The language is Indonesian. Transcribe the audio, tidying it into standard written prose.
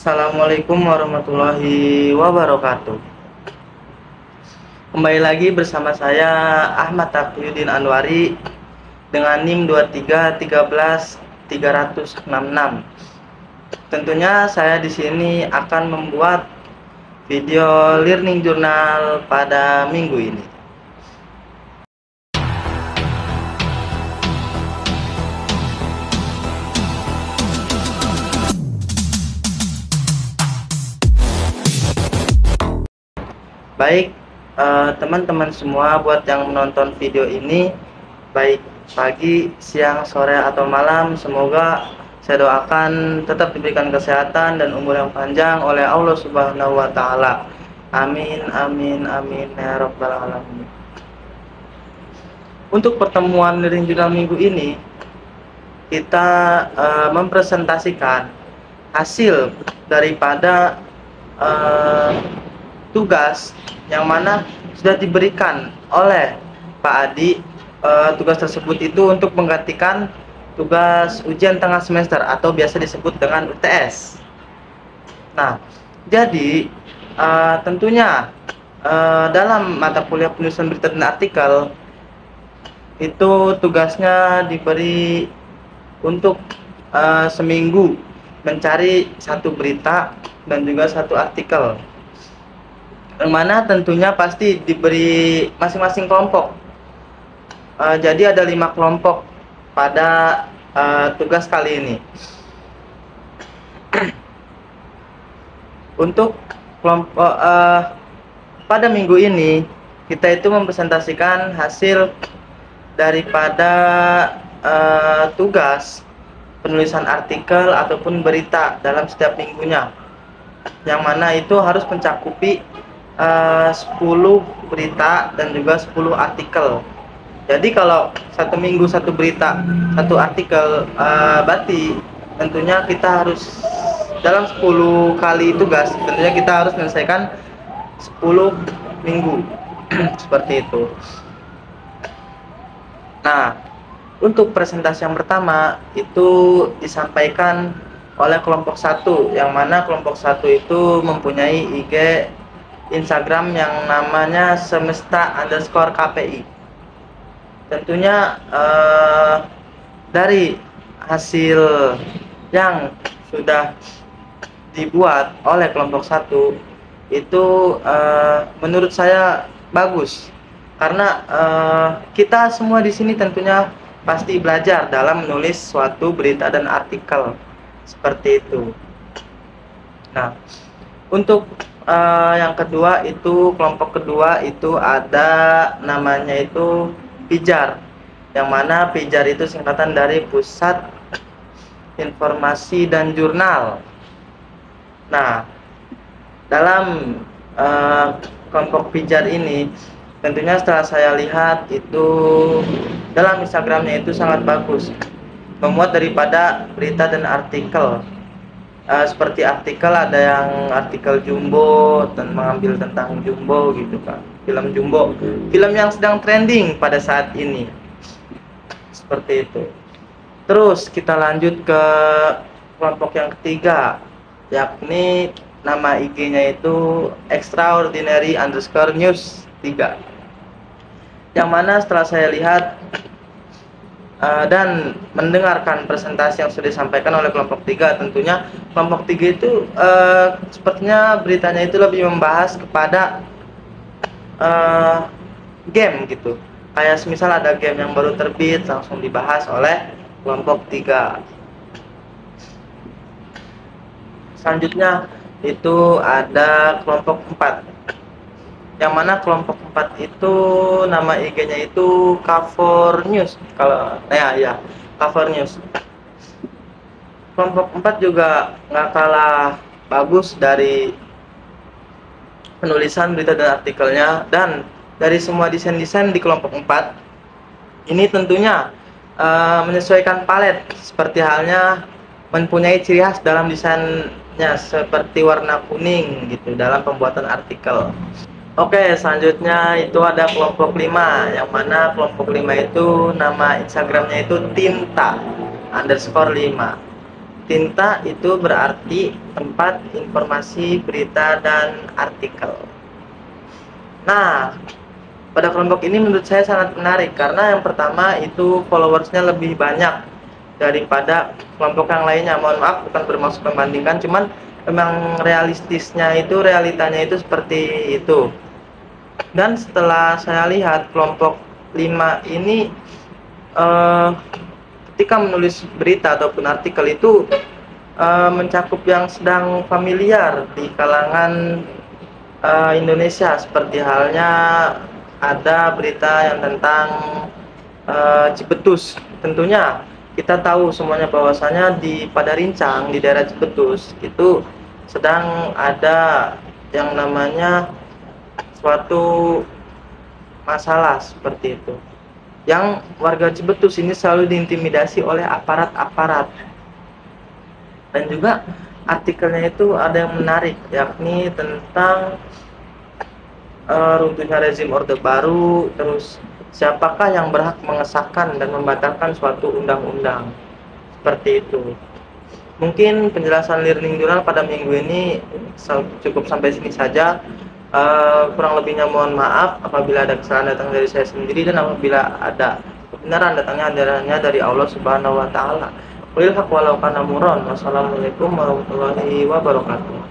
Assalamualaikum warahmatullahi wabarakatuh. Kembali lagi bersama saya Ahmad Taqiyuddin Anwari dengan NIM 2313366. Tentunya saya di sini akan membuat video learning journal pada minggu ini. Baik, teman-teman semua, buat yang menonton video ini, baik pagi, siang, sore, atau malam, semoga saya doakan tetap diberikan kesehatan dan umur yang panjang oleh Allah Subhanahu wa Ta'ala. Amin, amin, amin, ya Rabbal Alamin. Untuk pertemuan learning journal minggu ini, kita mempresentasikan hasil daripada tugas yang mana sudah diberikan oleh Pak Adi. Tugas tersebut itu untuk menggantikan tugas ujian tengah semester atau biasa disebut dengan UTS. Nah, jadi tentunya dalam mata kuliah penulisan berita dan artikel itu tugasnya diberi untuk seminggu mencari satu berita dan juga satu artikel, yang mana tentunya pasti diberi masing-masing kelompok. Jadi ada 5 kelompok pada tugas kali ini. Untuk kelompok pada minggu ini kita itu mempresentasikan hasil daripada tugas penulisan artikel ataupun berita dalam setiap minggunya, yang mana itu harus mencakupi 10 berita dan juga 10 artikel. Jadi kalau satu minggu satu berita, satu artikel, berarti tentunya kita harus dalam 10 kali tugas, tentunya kita harus menyelesaikan 10 minggu seperti itu. Nah, untuk presentasi yang pertama itu disampaikan oleh kelompok 1, yang mana kelompok 1 itu mempunyai IG Instagram yang namanya semesta_KPI. Tentunya dari hasil yang sudah dibuat oleh kelompok 1 itu menurut saya bagus, karena kita semua di sini tentunya pasti belajar dalam menulis suatu berita dan artikel seperti itu. Nah, untuk yang kedua itu kelompok kedua itu ada namanya itu Pijar, yang mana Pijar itu singkatan dari Pusat Informasi dan Jurnal. Nah, dalam kelompok Pijar ini tentunya setelah saya lihat itu dalam Instagramnya itu sangat bagus, memuat daripada berita dan artikel. Seperti artikel, ada yang artikel Jumbo dan mengambil tentang Jumbo gitu kan, film Jumbo, film yang sedang trending pada saat ini, seperti itu. Terus kita lanjut ke kelompok yang ketiga, yakni nama IG-nya itu extraordinary_news 3, yang mana setelah saya lihat dan mendengarkan presentasi yang sudah disampaikan oleh kelompok 3, tentunya kelompok 3 itu sepertinya beritanya itu lebih membahas kepada game gitu, kayak semisal ada game yang baru terbit langsung dibahas oleh kelompok 3. Selanjutnya itu ada kelompok 4, yang mana kelompok 4 itu nama IG-nya itu Cover News. Kalau ya Cover News. Kelompok 4 juga nggak kalah bagus dari penulisan berita dan artikelnya, dan dari semua desain-desain di kelompok 4 ini tentunya menyesuaikan palet, seperti halnya mempunyai ciri khas dalam desainnya seperti warna kuning gitu dalam pembuatan artikel. Oke, selanjutnya itu ada kelompok 5, yang mana kelompok 5 itu nama Instagramnya itu tinta_5, Tinta itu berarti tempat informasi, berita, dan artikel. Nah, pada kelompok ini menurut saya sangat menarik karena yang pertama itu followersnya lebih banyak daripada kelompok yang lainnya. Mohon maaf, bukan bermaksud membandingkan, cuman memang realitanya itu seperti itu. Dan setelah saya lihat kelompok 5 ini ketika menulis berita ataupun artikel itu mencakup yang sedang familiar di kalangan Indonesia, seperti halnya ada berita yang tentang Cibetus. Tentunya kita tahu semuanya bahwasanya di Padarincang, di daerah Cibetus itu sedang ada yang namanya suatu masalah seperti itu, yang warga Cibetus ini selalu diintimidasi oleh aparat-aparat. Dan juga artikelnya itu ada yang menarik, yakni tentang runtuhnya rezim Orde Baru, terus siapakah yang berhak mengesahkan dan membatalkan suatu undang-undang, seperti itu. Mungkin penjelasan learning journal pada minggu ini cukup sampai sini saja. Kurang lebihnya mohon maaf apabila ada kesalahan datang dari saya sendiri, dan apabila ada kebenaran datangnya dari Allah Subhanahu wa taala. Wassalamualaikum warahmatullahi wabarakatuh.